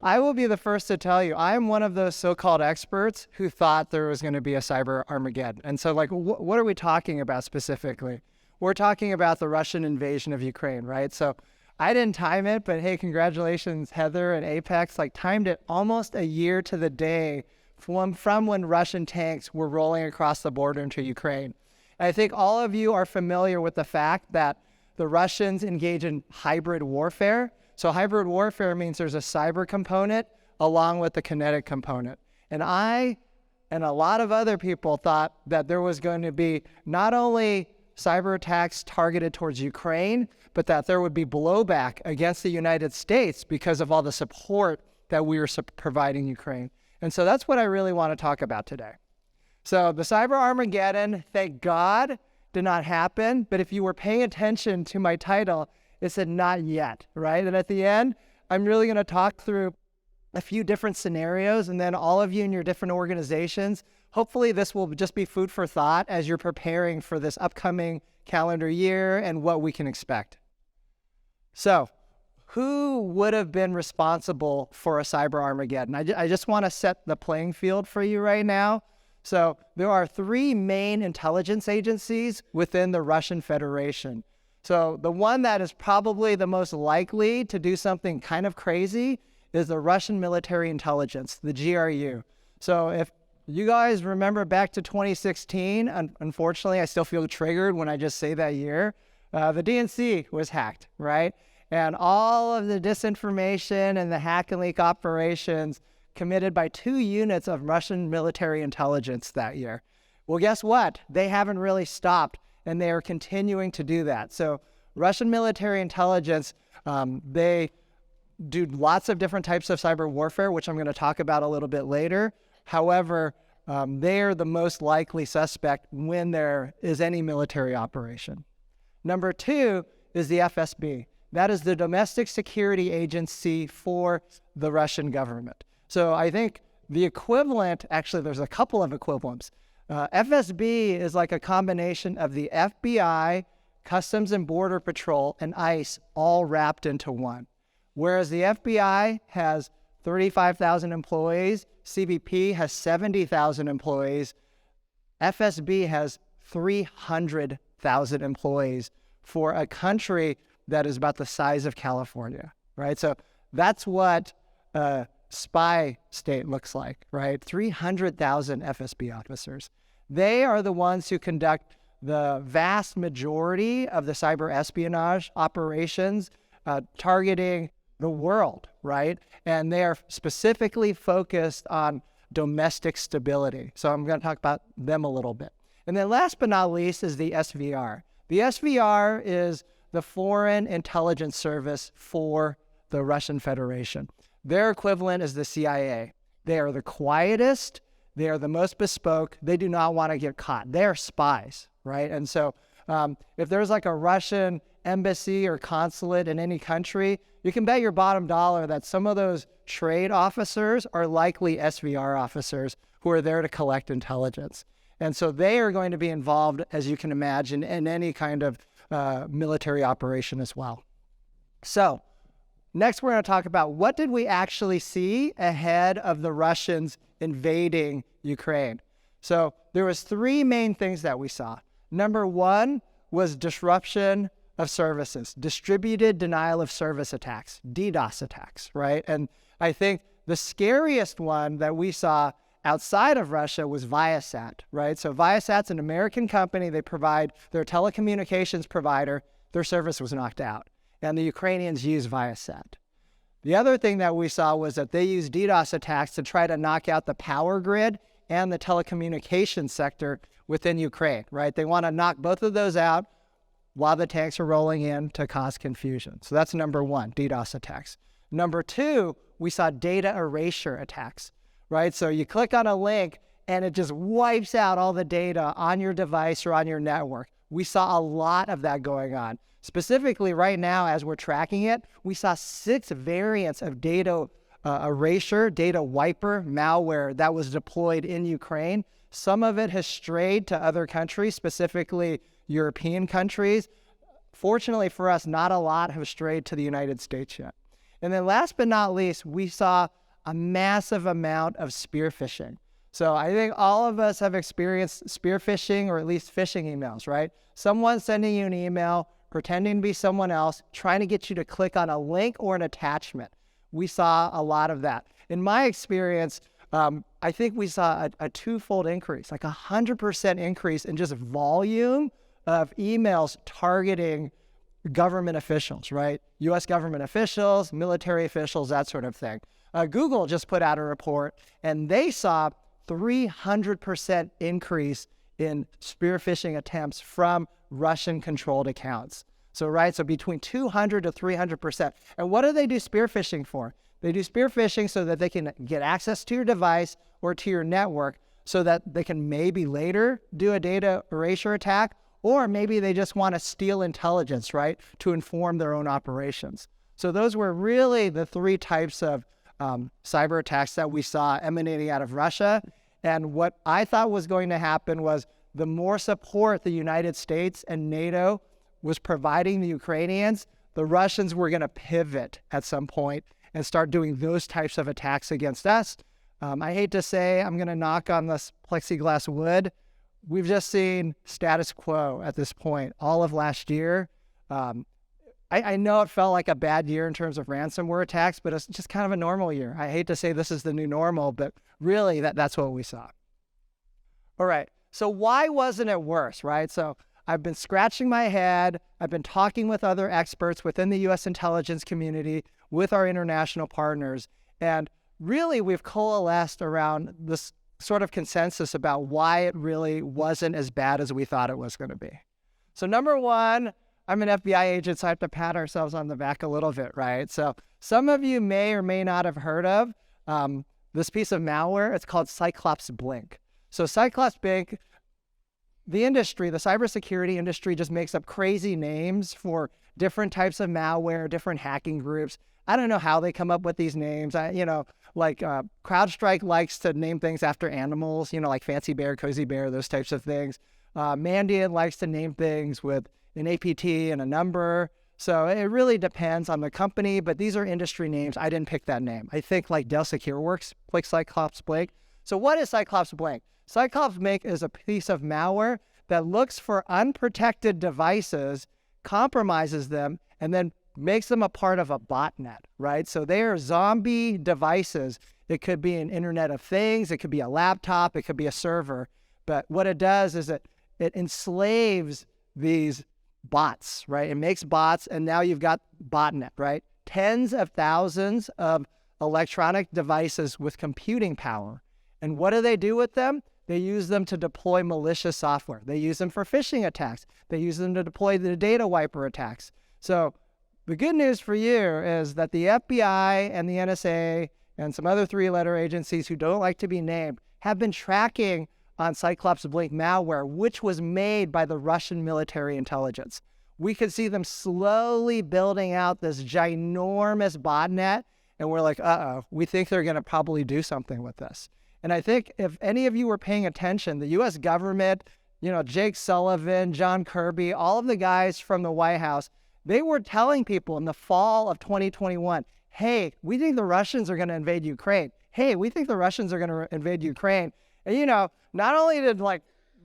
I will be the first to tell you, I am one of those so-called experts who thought there was going to be a cyber Armageddon. And so, like, what are we talking about specifically? We're talking about the Russian invasion of Ukraine, right? So I didn't time it, but hey, congratulations, Heather and Apex, like timed it almost a year to the day from when Russian tanks were rolling across the border into Ukraine. And I think all of you are familiar with the fact that the Russians engage in hybrid warfare. So hybrid warfare means there's a cyber component along with the kinetic component. And I and a lot of other people thought that there was going to be not only cyber attacks targeted towards Ukraine, but that there would be blowback against the United States because of all the support that we were providing Ukraine. And so that's what I really want to talk about today. So the cyber Armageddon, thank God, did not happen. But if you were paying attention to my title, it said not yet, right? And at the end, I'm really going to talk through a few different scenarios, and then all of you in your different organizations, hopefully this will just be food for thought as you're preparing for this upcoming calendar year and what we can expect. So who would have been responsible for a cyber Armageddon? I just want to set the playing field for you right now. So there are three main intelligence agencies within the Russian Federation. So the one that is probably the most likely to do something kind of crazy is the Russian military intelligence, the GRU. So if you guys remember back to 2016, unfortunately, I still feel triggered when I just say that year, the DNC was hacked, right? And all of the disinformation and the hack and leak operations committed by 2 units of Russian military intelligence that year. Well, guess what? They haven't really stopped, and they are continuing to do that. So Russian military intelligence, they do lots of different types of cyber warfare, which I'm going to talk about a little bit later. However, they're the most likely suspect when there is any military operation. Number 2 is the FSB. That is the domestic security agency for the Russian government. So I think the equivalent, actually there's a couple of equivalents. FSB is like a combination of the FBI, Customs and Border Patrol, and ICE all wrapped into one. Whereas the FBI has 35,000 employees, CBP has 70,000 employees, FSB has 300,000 employees for a country that is about the size of California, right? So that's what a spy state looks like, right? 300,000 FSB officers. They are the ones who conduct the vast majority of the cyber espionage operations targeting the world, right? And they are specifically focused on domestic stability. So I'm going to talk about them a little bit. And then last but not least is the SVR. The SVR is the Foreign Intelligence Service for the Russian Federation. Their equivalent is the CIA. They are the quietest. They are the most bespoke. They do not want to get caught. They are spies, right? And so if there's like a Russian embassy or consulate in any country, you can bet your bottom dollar that some of those trade officers are likely SVR officers who are there to collect intelligence. And so they are going to be involved, as you can imagine, in any kind of military operation as well. So next, we're going to talk about what did we actually see ahead of the Russians invading Ukraine. So there was 3 main things that we saw. Number 1 was disruption of services, distributed denial of service attacks, DDoS attacks, right? And I think the scariest one that we saw outside of Russia was Viasat, right? So Viasat's an American company. They provide, their telecommunications provider. Their service was knocked out, and the Ukrainians use Viasat. The other thing that we saw was that they used DDoS attacks to try to knock out the power grid and the telecommunications sector within Ukraine, right? They want to knock both of those out while the tanks are rolling in to cause confusion. So that's number 1, DDoS attacks. Number 2, we saw data erasure attacks, right? So you click on a link and it just wipes out all the data on your device or on your network. We saw a lot of that going on. Specifically right now, as we're tracking it, we saw 6 variants of data erasure, data wiper malware that was deployed in Ukraine. Some of it has strayed to other countries, specifically European countries. Fortunately for us, not a lot have strayed to the United States yet. And then last but not least, we saw a massive amount of spear phishing. So I think all of us have experienced spear phishing, or at least phishing emails, right? Someone sending you an email, pretending to be someone else, trying to get you to click on a link or an attachment. We saw a lot of that. In my experience, I think we saw a twofold increase, like 100% increase in just volume of emails targeting government officials, right? US government officials, military officials, that sort of thing. Google just put out a report, and they saw 300% increase in spear phishing attempts from Russian-controlled accounts. So, right, so between 200 to 300%. And what do they do spear phishing for? They do spear phishing so that they can get access to your device or to your network so that they can maybe later do a data erasure attack, or maybe they just want to steal intelligence, right, to inform their own operations. So those were really the three types of cyber attacks that we saw emanating out of Russia. And what I thought was going to happen was the more support the United States and NATO was providing the Ukrainians, the Russians were going to pivot at some point and start doing those types of attacks against us. I hate to say, I'm going to knock on this plexiglass wood. We've just seen status quo at this point all of last year. I know it felt like a bad year in terms of ransomware attacks, but it's just kind of a normal year. I hate to say this is the new normal, but really that's what we saw. All right, so why wasn't it worse, right? So I've been scratching my head. I've been talking with other experts within the U.S. intelligence community, with our international partners, and really we've coalesced around this sort of consensus about why it really wasn't as bad as we thought it was going to be. So number one, I'm an FBI agent, so I have to pat ourselves on the back a little bit, right? So some of you may or may not have heard of this piece of malware. It's called Cyclops Blink. So Cyclops Blink, the industry, the cybersecurity industry, just makes up crazy names for different types of malware, different hacking groups. I don't know how they come up with these names. CrowdStrike likes to name things after animals, like Fancy Bear, Cozy Bear, those types of things. Mandiant likes to name things with an APT and a number. So it really depends on the company, but these are industry names. I didn't pick that name. I think like Dell SecureWorks picks Cyclops Blink. So what is Cyclops Blink? Cyclops Blink is a piece of malware that looks for unprotected devices, compromises them, and then makes them a part of a botnet, right? So they are zombie devices. It could be an Internet of Things. It could be a laptop. It could be a server. But what it does is it enslaves these bots, right? It makes bots, and now you've got botnet, right? Tens of thousands of electronic devices with computing power. And what do they do with them? They use them to deploy malicious software. They use them for phishing attacks. They use them to deploy the data wiper attacks. So the good news for you is that the FBI and the NSA and some other three-letter agencies who don't like to be named have been tracking on Cyclops Blink malware, which was made by the Russian military intelligence. We could see them slowly building out this ginormous botnet, and we're like, we think they're going to probably do something with this. And I think if any of you were paying attention, the U.S. government, Jake Sullivan, John Kirby, all of the guys from the White House, they were telling people in the fall of 2021, hey, we think the Russians are going to invade Ukraine. Hey, we think the Russians are going to invade Ukraine. And, not only did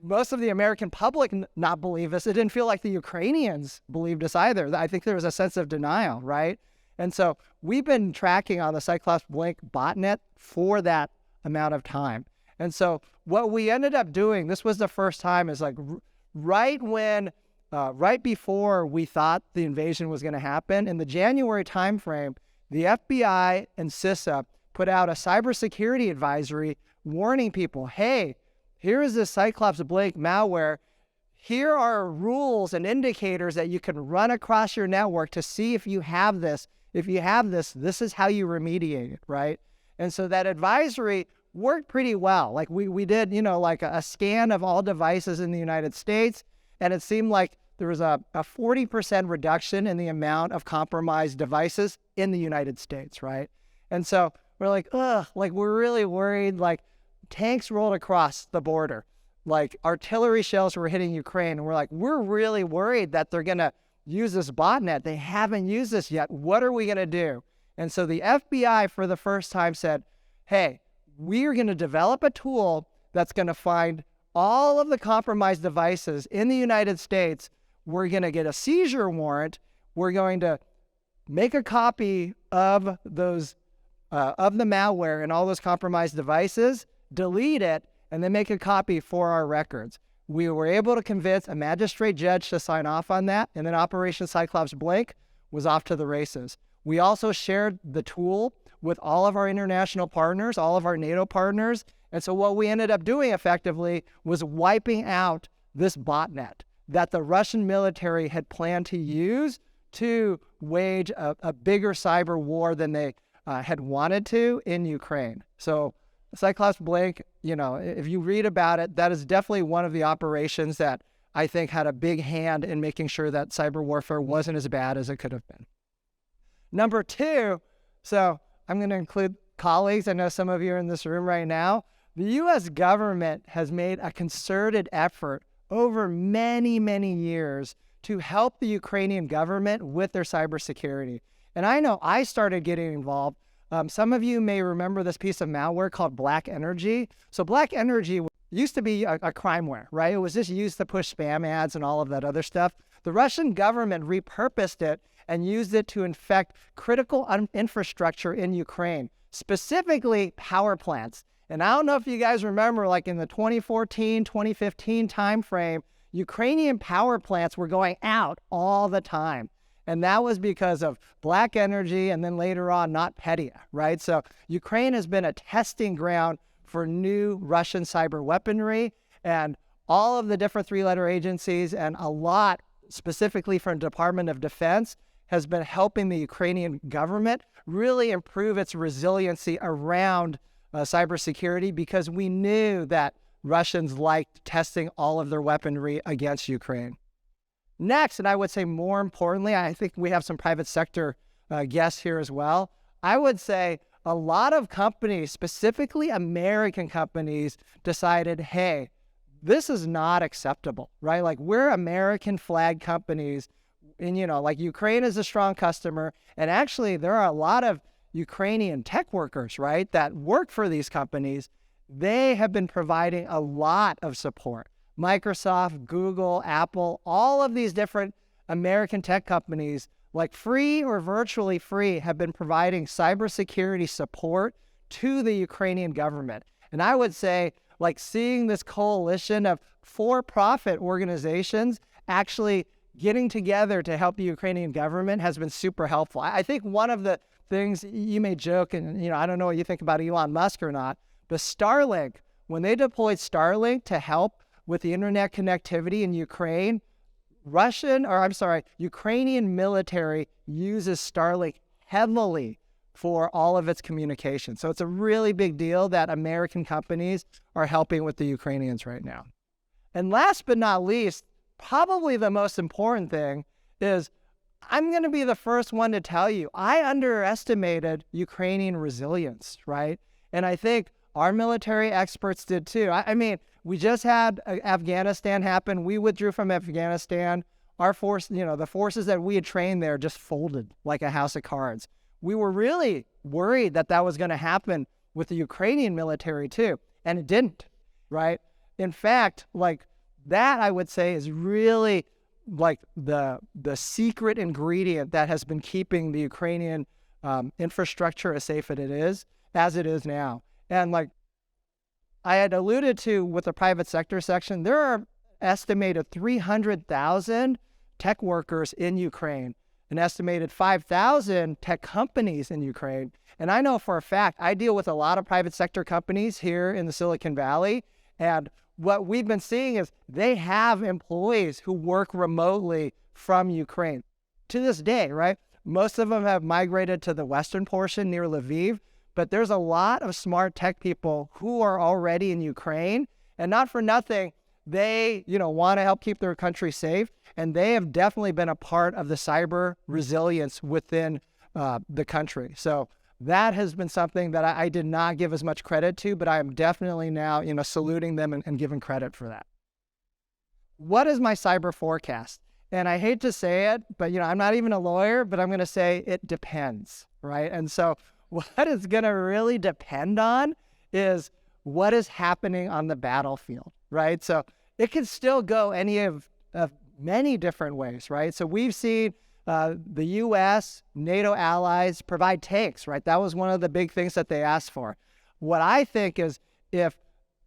most of the American public not believe us, it didn't feel like the Ukrainians believed us either. I think there was a sense of denial, right? And so we've been tracking on the Cyclops Blink botnet for that amount of time. And so what we ended up doing, this was the first time, is right before we thought the invasion was going to happen, in the January timeframe, the FBI and CISA put out a cybersecurity advisory warning people, hey, here is this Cyclops Blink malware. Here are rules and indicators that you can run across your network to see if you have this. If you have this, this is how you remediate it, right? And so that advisory worked pretty well. Like we did, a scan of all devices in the United States, and it seemed like there was a 40% reduction in the amount of compromised devices in the United States, right? And so we're like, we're really worried, tanks rolled across the border, artillery shells were hitting Ukraine, and we're really worried that they're going to use this botnet. They haven't used this yet. What are we going to do? And so the FBI for the first time said, hey, we're going to develop a tool that's going to find all of the compromised devices in the United States. We're going to get a seizure warrant. We're going to make a copy of those of the malware and all those compromised devices, delete it, and then make a copy for our records. We were able to convince a magistrate judge to sign off on that, and then Operation Cyclops Blink was off to the races. We also shared the tool with all of our international partners, all of our NATO partners, and so what we ended up doing effectively was wiping out this botnet that the Russian military had planned to use to wage a bigger cyber war than they had wanted to in Ukraine. So Cyclops Blink, if you read about it, that is definitely one of the operations that I think had a big hand in making sure that cyber warfare wasn't as bad as it could have been. Number two, so I'm going to include colleagues. I know some of you are in this room right now. The U.S. government has made a concerted effort over many, many years to help the Ukrainian government with their cybersecurity. And I know I started getting involved. Some of you may remember this piece of malware called Black Energy. So Black Energy used to be a crimeware, right? It was just used to push spam ads and all of that other stuff. The Russian government repurposed it and used it to infect critical infrastructure in Ukraine, specifically power plants. And I don't know if you guys remember, like in the 2014, 2015 timeframe, Ukrainian power plants were going out all the time. And that was because of Black Energy and then later on NotPetya, right? So Ukraine has been a testing ground for new Russian cyber weaponry, and all of the different three-letter agencies and a lot specifically from the Department of Defense has been helping the Ukrainian government really improve its resiliency around cybersecurity, because we knew that Russians liked testing all of their weaponry against Ukraine. Next, and I would say more importantly, I think we have some private sector guests here as well. I would say a lot of companies, specifically American companies, decided, hey, this is not acceptable, right? Like, we're American flag companies, and like Ukraine is a strong customer, and actually there are a lot of Ukrainian tech workers, right, that work for these companies. They have been providing a lot of support. Microsoft, Google, Apple, all of these different American tech companies, like free or virtually free, have been providing cybersecurity support to the Ukrainian government. And I would say, like, seeing this coalition of for-profit organizations actually getting together to help the Ukrainian government has been super helpful. I think one of the things, you may joke, and I don't know what you think about Elon Musk or not, but Starlink, when they deployed Starlink to help with the internet connectivity in Ukraine, Ukrainian military uses Starlink heavily for all of its communication. So it's a really big deal that American companies are helping with the Ukrainians right now. And last but not least, probably the most important thing is, I'm going to be the first one to tell you, I underestimated Ukrainian resilience, right? And I think our military experts did too. I mean, we just had Afghanistan happen. We withdrew from Afghanistan. Our force, the forces that we had trained there just folded like a house of cards. We were really worried that that was going to happen with the Ukrainian military too, and it didn't, right? In fact, like, that I would say is really like the secret ingredient that has been keeping the Ukrainian infrastructure as safe as it is now. And like I had alluded to with the private sector section, there are estimated 300,000 tech workers in Ukraine, an estimated 5,000 tech companies in Ukraine. And I know for a fact, I deal with a lot of private sector companies here in the Silicon Valley, and what we've been seeing is they have employees who work remotely from Ukraine to this day, right? Most of them have migrated to the western portion near Lviv, but there's a lot of smart tech people who are already in Ukraine, and not for nothing, they, want to help keep their country safe, and they have definitely been a part of the cyber resilience within the country. So that has been something that I did not give as much credit to, but I am definitely now, saluting them and giving credit for that. What is my cyber forecast? And I hate to say it, but I'm not even a lawyer, but I'm going to say it depends, right? And so what it's going to really depend on is what is happening on the battlefield, right? So it could still go any of many different ways, right? So we've seen the U.S., NATO allies provide tanks, right? That was one of the big things that they asked for. What I think is if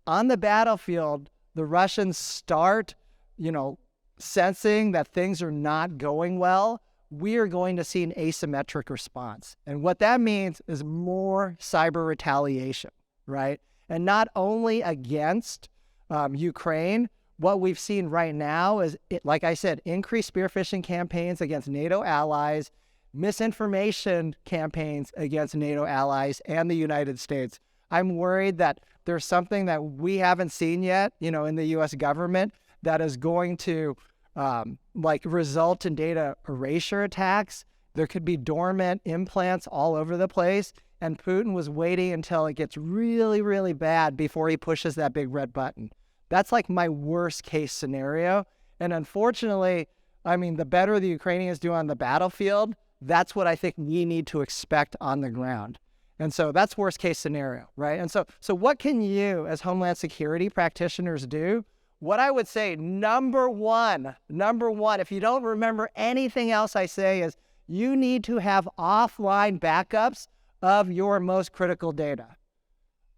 on the battlefield, the Russians start, sensing that things are not going well, we are going to see an asymmetric response. And what that means is more cyber retaliation, right? And not only against Ukraine, what we've seen right now is, like I said, increased spear phishing campaigns against NATO allies, misinformation campaigns against NATO allies and the United States. I'm worried that there's something that we haven't seen yet, in the U.S. government that is going to result in data erasure attacks. There could be dormant implants all over the place. And Putin was waiting until it gets really, really bad before he pushes that big red button. That's like my worst case scenario. And unfortunately, the better the Ukrainians do on the battlefield, that's what I think we need to expect on the ground. And so that's worst case scenario, right? And so what can you as Homeland Security practitioners do? What I would say, number one, if you don't remember anything else I say, is you need to have offline backups of your most critical data.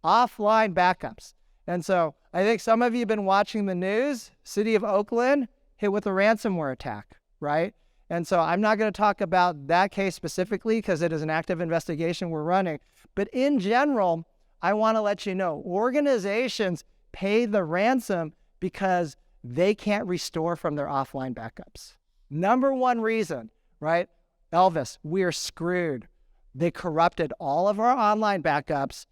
Offline backups. And so I think some of you have been watching the news. City of Oakland hit with a ransomware attack, right? And so I'm not going to talk about that case specifically because it is an active investigation we're running. But in general, I want to let you know, organizations pay the ransom because they can't restore from their offline backups. Number one reason, right? Elvis, we are screwed. They corrupted all of our online backups.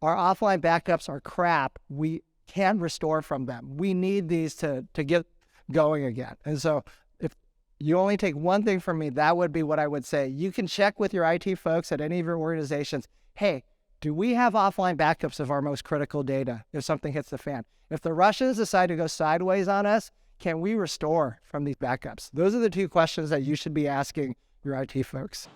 Our offline backups are crap. We can't restore from them. We need these to get going again. And so if you only take one thing from me, that would be what I would say. You can check with your IT folks at any of your organizations. Hey, do we have offline backups of our most critical data if something hits the fan? If the Russians decide to go sideways on us, can we restore from these backups? Those are the two questions that you should be asking your IT folks.